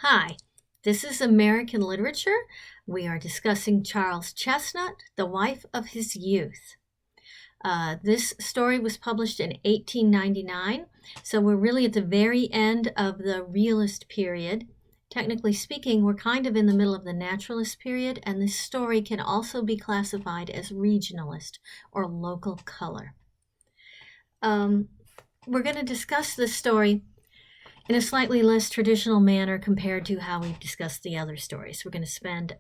Hi, this is American Literature. We are discussing Charles Chesnutt, The Wife of His Youth. This story was published in 1899, so we're really at the very end of the realist period. Technically speaking, we're kind of in the middle of the naturalist period, and this story can also be classified as regionalist or local color. We're going to discuss this story in a slightly less traditional manner compared to how we've discussed the other stories. We're going to spend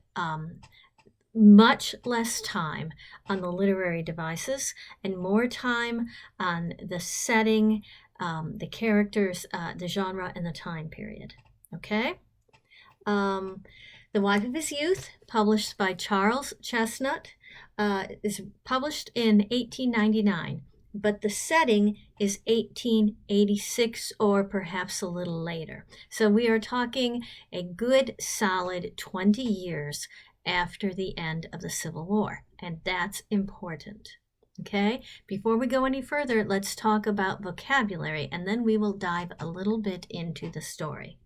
much less time on the literary devices and more time on the setting, the characters, the genre, and the time period. Okay? The Wife of His Youth, published by Charles Chesnutt, is published in 1899. But the setting is 1886 or perhaps a little later. So we are talking a good solid 20 years after the end of the Civil War, and that's important. Okay, before we go any further, let's talk about vocabulary, and then we will dive a little bit into the story.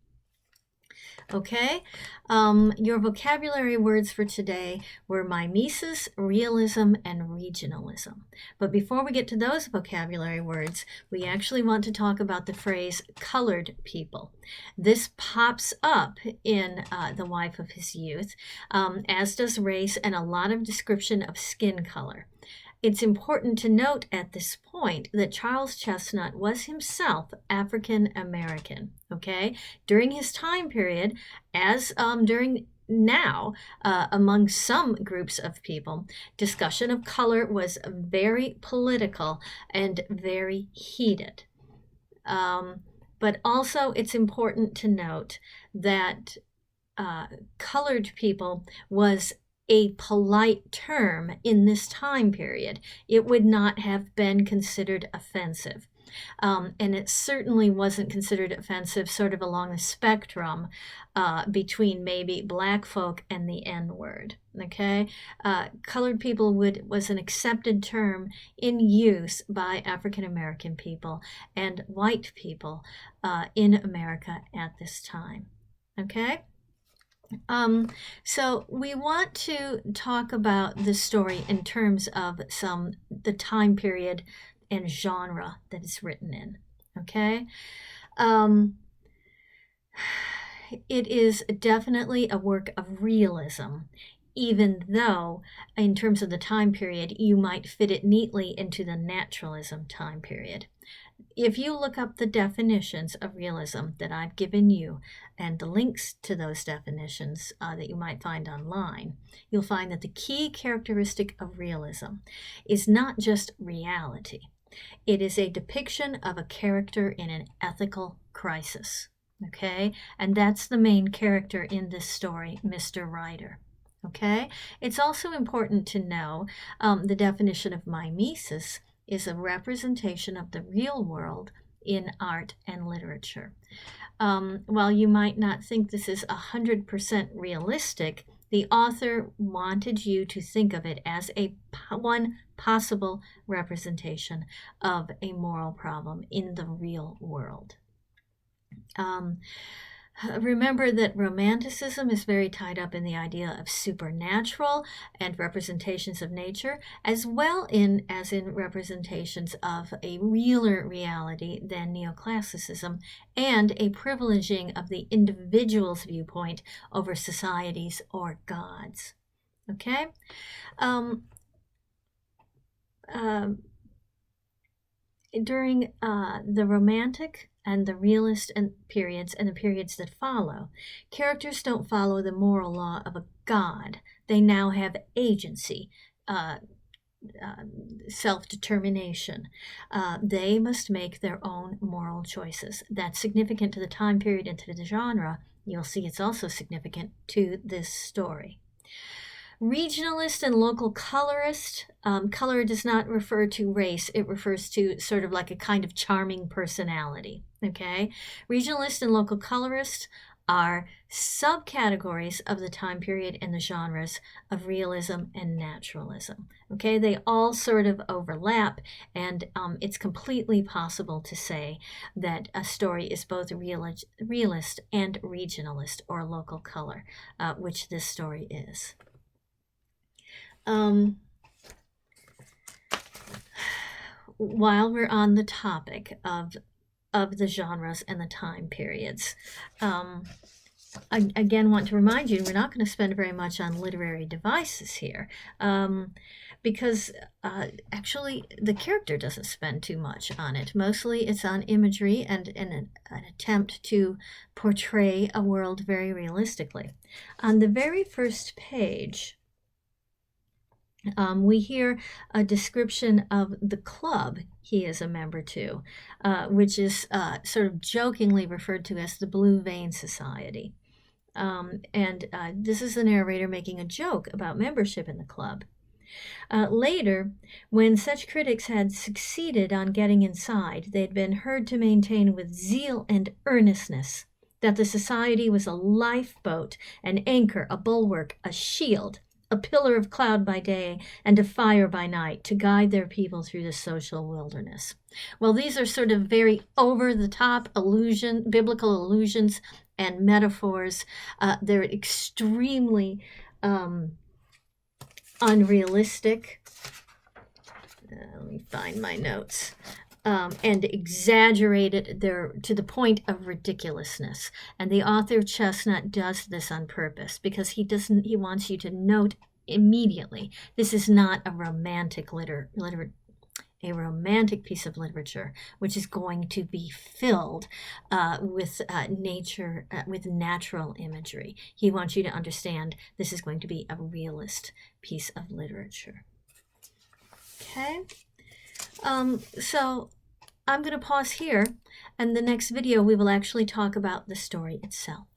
Okay, your vocabulary words for today were mimesis, realism, and regionalism. But before we get to those vocabulary words, we actually want to talk about the phrase colored people. This pops up in The Wife of His Youth, as does race and a lot of description of skin color. It's important to note at this point that Charles Chesnutt was himself African American, okay? During his time period, as during now, among some groups of people, discussion of color was very political and very heated. But also it's important to note that colored people was a polite term in this time period. It would not have been considered offensive. And it certainly wasn't considered offensive sort of along the spectrum between maybe black folk and the N-word. Okay, colored people was an accepted term in use by African American people and white people in America at this time. Okay. So we want to talk about this story in terms of the time period and genre that it's written in. Okay, it is definitely a work of realism, even though in terms of the time period you might fit it neatly into the naturalism time period. If you look up the definitions of realism that I've given you and the links to those definitions that you might find online, you'll find that the key characteristic of realism is not just reality. It is a depiction of a character in an ethical crisis, okay? And that's the main character in this story, Mr. Ryder. Okay? It's also important to know the definition of mimesis is a representation of the real world in art and literature. While you might not think this is 100% realistic, the author wanted you to think of it as one possible representation of a moral problem in the real world. Remember that Romanticism is very tied up in the idea of supernatural and representations of nature, as well as in representations of a realer reality than Neoclassicism, and a privileging of the individual's viewpoint over societies or gods. Okay? During the Romantic and the realist periods and the periods that follow, characters don't follow the moral law of a god. They now have agency, self-determination. They must make their own moral choices. That's significant to the time period and to the genre. You'll see it's also significant to this story. Regionalist and local colorist. Color does not refer to race. It refers to sort of like a kind of charming personality. Okay? Regionalist and local colorist are subcategories of the time period and the genres of realism and naturalism. Okay, they all sort of overlap, and it's completely possible to say that a story is both realist and regionalist or local color, which this story is. While we're on the topic of the genres and the time periods, I again want to remind you we're not going to spend very much on literary devices here, because actually the character doesn't spend too much on it. Mostly it's on imagery and an attempt to portray a world very realistically. On the very first page, we hear a description of the club he is a member to, which is sort of jokingly referred to as the Blue Vein Society. This is the narrator making a joke about membership in the club. Later, when such critics had succeeded on getting inside, they had been heard to maintain with zeal and earnestness that the society was a lifeboat, an anchor, a bulwark, a shield, a pillar of cloud by day and a fire by night to guide their people through the social wilderness. Well, these are sort of very over-the-top biblical allusions and metaphors. They're extremely unrealistic. Let me find my notes. And exaggerated to the point of ridiculousness. And the author Chesnutt does this on purpose because he wants you to note immediately this is not a romantic piece of literature which is going to be filled with nature, with natural imagery. He wants you to understand this is going to be a realist piece of literature. Okay. So I'm going to pause here, and the next video we will actually talk about the story itself.